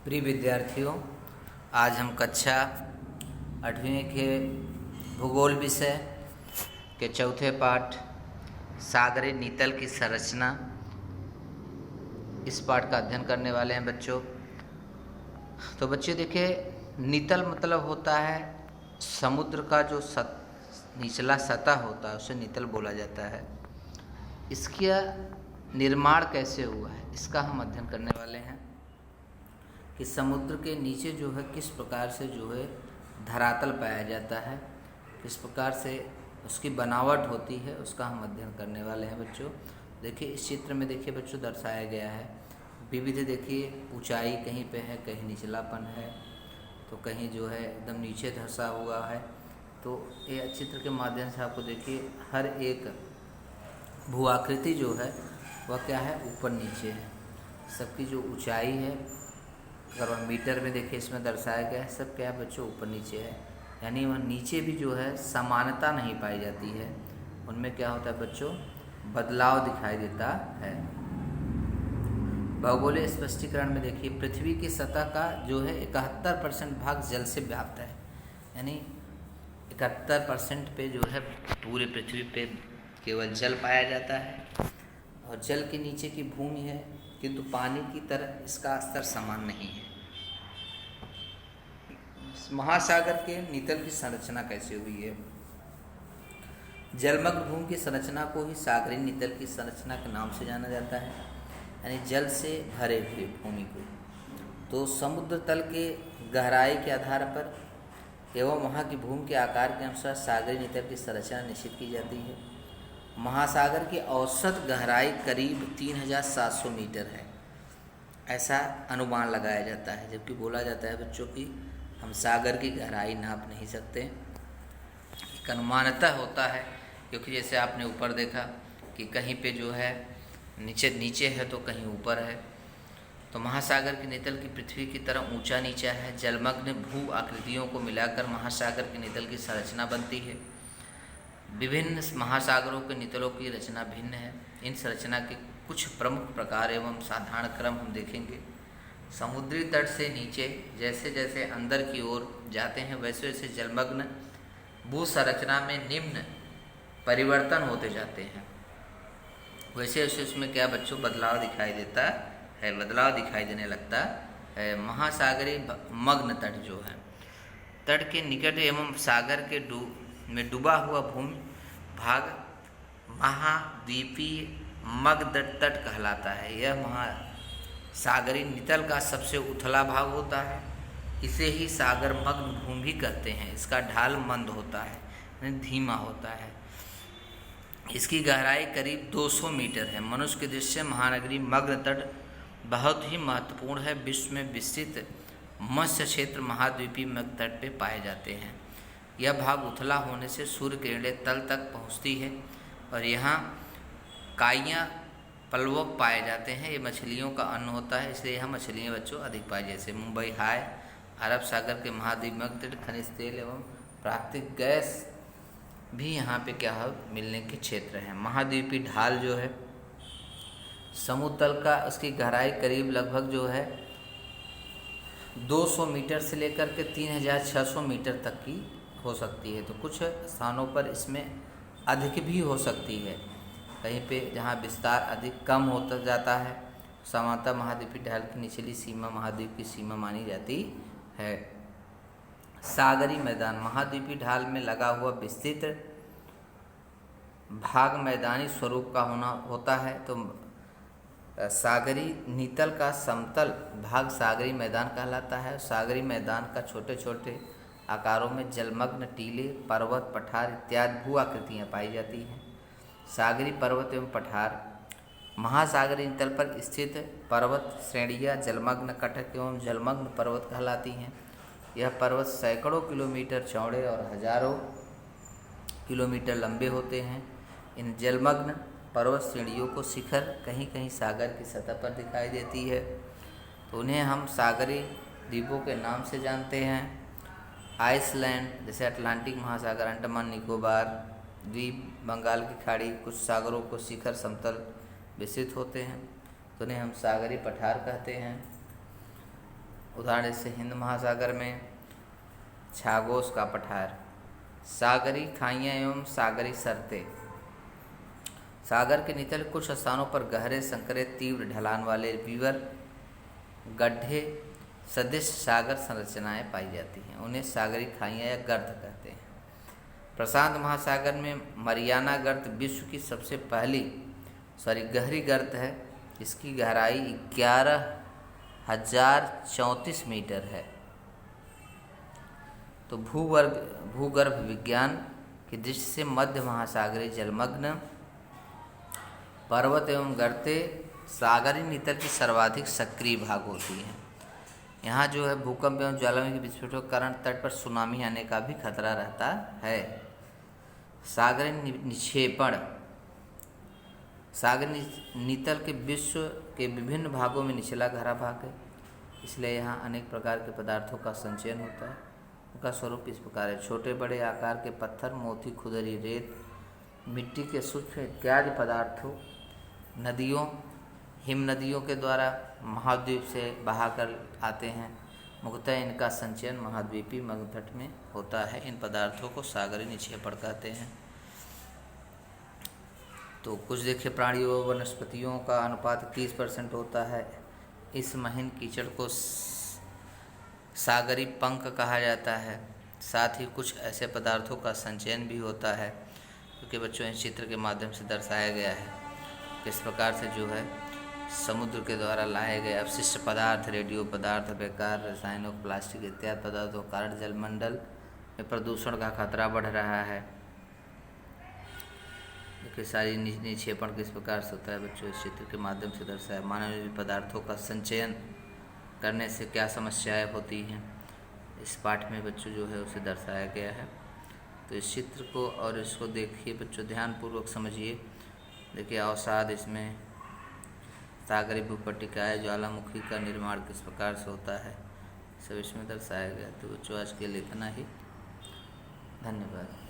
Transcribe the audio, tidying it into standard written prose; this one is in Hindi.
प्रिय विद्यार्थियों, आज हम कक्षा 8वीं के भूगोल विषय के चौथे पाठ सागरी नीतल की संरचना इस पाठ का अध्ययन करने वाले हैं बच्चों। तो बच्चों देखिए, नीतल मतलब होता है समुद्र का जो निचला सतह होता है उसे नीतल बोला जाता है। इसका निर्माण कैसे हुआ है इसका हम अध्ययन करने वाले हैं कि समुद्र के नीचे जो है किस प्रकार से जो है धरातल पाया जाता है, किस प्रकार से उसकी बनावट होती है, उसका हम अध्ययन करने वाले हैं बच्चों। देखिए इस चित्र में देखिए बच्चों दर्शाया गया है विविध, देखिए ऊंचाई कहीं पे है, कहीं निचलापन है, तो कहीं जो है एकदम नीचे धंसा हुआ है। तो ये चित्र के माध्यम से आपको देखिए हर एक भू आकृति जो है वह क्या है, ऊपर नीचे है। सबकी जो ऊंचाई है, अगर वह मीटर में देखिए इसमें दर्शाया गया है, सब क्या है बच्चों ऊपर नीचे है, यानी वह नीचे भी जो है समानता नहीं पाई जाती है। उनमें क्या होता है बच्चों, बदलाव दिखाई देता है। भौगोलिक स्पष्टीकरण में देखिए पृथ्वी की सतह का जो है 71% भाग जल से व्याप्त है, यानी 71% पे जो है पूरे पृथ्वी पे केवल जल पाया जाता है और जल के नीचे की भूमि है, किंतु पानी की तरह इसका स्तर समान नहीं है। महासागर के नीतल की संरचना कैसे हुई है? जलमग्न भूमि की संरचना को ही सागरी नीतल की संरचना के नाम से जाना जाता है, यानी जल से भरे हुए भूमि को। तो समुद्र तल के गहराई के आधार पर एवं वहाँ की भूमि के आकार के अनुसार सागरी नीतल की संरचना निश्चित की जाती है। महासागर की औसत गहराई करीब 3700 मीटर है, ऐसा अनुमान लगाया जाता है, जबकि बोला जाता है बच्चों की हम सागर की गहराई नाप नहीं सकते। एक अनुमानतः होता है, क्योंकि जैसे आपने ऊपर देखा कि कहीं पे जो है नीचे है तो कहीं ऊपर है। तो महासागर की नीतल की पृथ्वी की तरह ऊंचा नीचा है। जलमग्न भू आकृतियों को मिलाकर महासागर की नीतल की संरचना बनती है। विभिन्न महासागरों के नीतलों की रचना भिन्न है। इन संरचना के कुछ प्रमुख प्रकार एवं साधारण क्रम हम देखेंगे। समुद्री तट से नीचे जैसे जैसे अंदर की ओर जाते हैं वैसे वैसे जलमग्न भू संरचना में निम्न परिवर्तन होते जाते हैं। वैसे वैसे उसमें क्या बच्चों बदलाव दिखाई देता है, बदलाव दिखाई देने लगता है। महासागरी मग्न तट जो है, तट के निकट एवं सागर के में डूबा हुआ भूमि भाग महाद्वीपीय मग्न तट कहलाता है। यह महासागरी नीतल का सबसे उथला भाग होता है। इसे ही सागर मग्न भूमि भी कहते हैं। इसका ढाल मंद होता है, धीमा होता है। इसकी गहराई करीब 200 मीटर है। मनुष्य की दृष्टि से महानगरी मग्न तट बहुत ही महत्वपूर्ण है। विश्व में विस्तृत मत्स्य क्षेत्र महाद्वीपीय मग्न तट पे पाए जाते हैं। यह भाग उथला होने से सूर्य किरणें तल तक पहुंचती है और यहाँ काइयाँ पलवक पाए जाते हैं। ये मछलियों का अन्न होता है, इसलिए यहाँ मछलियाँ बच्चों अधिक पाई, जैसे मुंबई हाय, अरब सागर के महाद्वीप मग्न तट, खनिज तेल एवं प्राकृतिक गैस भी यहाँ पे क्या है मिलने के क्षेत्र हैं। महाद्वीपीय ढाल जो है समुद्र तल का, उसकी गहराई करीब लगभग जो है 200 मीटर से लेकर के 3600 मीटर तक की हो सकती है। तो कुछ स्थानों पर इसमें अधिक भी हो सकती है, कहीं पे जहाँ विस्तार अधिक कम होता जाता है। सामान्यतः महाद्वीपीय ढाल की निचली सीमा महाद्वीप की सीमा मानी जाती है। सागरी मैदान, महाद्वीपीय ढाल में लगा हुआ विस्तृत भाग मैदानी स्वरूप का होता है। तो सागरी नीतल का समतल भाग सागरी मैदान कहलाता है। सागरी मैदान का छोटे छोटे आकारों में जलमग्न टीले, पर्वत, पठार इत्यादि भू आकृतियाँ पाई जाती हैं। सागरी पर्वत एवं पठार महासागरी नीतल पर स्थित पर्वत श्रेणियाँ जलमग्न कटक एवं जलमग्न पर्वत कहलाती हैं। यह पर्वत सैकड़ों किलोमीटर चौड़े और हजारों किलोमीटर लंबे होते हैं। इन जलमग्न पर्वत श्रेणियों को शिखर कहीं कहीं सागर की सतह पर दिखाई देती है, तो उन्हें हम सागरी द्वीपों के नाम से जानते हैं। आइसलैंड, जैसे अटलांटिक महासागर, अंडमान निकोबार द्वीप, बंगाल की खाड़ी, कुछ सागरों को शिखर समतल विस्तृत होते हैं, तो उन्हें हम सागरी पठार कहते हैं। उदाहरण जैसे हिंद महासागर में छागोस का पठार, सागरी खाइयाँ एवं सागरी सरते। सागर के निचले कुछ स्थानों पर गहरे संकरे तीव्र ढलान वाले विवर गड्ढे सदृश सागर संरचनाएं पाई जाती हैं, उन्हें सागरी खाइयाँ या गर्त कहते हैं। प्रशांत महासागर में मरियाना गर्त विश्व की सबसे गहरी गर्त है। इसकी गहराई 11,034 मीटर है। तो भूगर्भ विज्ञान की दृष्टि से मध्य महासागरीय जलमग्न पर्वत एवं गर्तें सागरी नितल की सर्वाधिक सक्रिय भाग होती हैं। यहाँ जो है भूकंप एवं ज्वालामुखी के विस्फोटों के कारण तट पर सुनामी आने का भी खतरा रहता है। सागरी निक्षेपण। सागरी नितल के विश्व के विभिन्न भागों में निचला गहरा भाग है, इसलिए यहाँ अनेक प्रकार के पदार्थों का संचयन होता है। उनका स्वरूप इस प्रकार है: छोटे बड़े आकार के पत्थर, मोती, खुदरी, रेत, मिट्टी के सूक्ष्म इत्यादि पदार्थों नदियों, हिम नदियों के द्वारा महाद्वीप से बहाकर आते हैं। मुख्यतः इनका संचयन महाद्वीपीय मग्नतट में होता है। इन पदार्थों को सागरी निक्षेपण कहते हैं। तो कुछ देखिए, प्राणियों व वनस्पतियों का अनुपात 30% होता है। इस महीन कीचड़ को सागरी पंख कहा जाता है। साथ ही कुछ ऐसे पदार्थों का संचयन भी होता है, क्योंकि बच्चों इस चित्र के माध्यम से दर्शाया गया है किस प्रकार से जो है समुद्र के द्वारा लाए गए अवशिष्ट पदार्थ, रेडियो पदार्थ, बेकार रसायनों, प्लास्टिक इत्यादि पदार्थों के कारण जलमंडल में प्रदूषण का खतरा बढ़ रहा है। देखिए सारी निक्षेपण किस प्रकार से होता है बच्चों इस चित्र के माध्यम से दर्शाया। मानवीय पदार्थों का संचयन करने से क्या समस्याएं होती हैं, इस पाठ में बच्चों जो है उसे दर्शाया गया है। तो इस चित्र को और इसको देखिए बच्चों, ध्यानपूर्वक समझिए। देखिए अवसाद, इसमें सागरी भूपट्टिकाएँ, ज्वालामुखी का निर्माण किस प्रकार से होता है, सब इसमें दर्शाया गया। तो बच्चों आज के लिए इतना ही। धन्यवाद।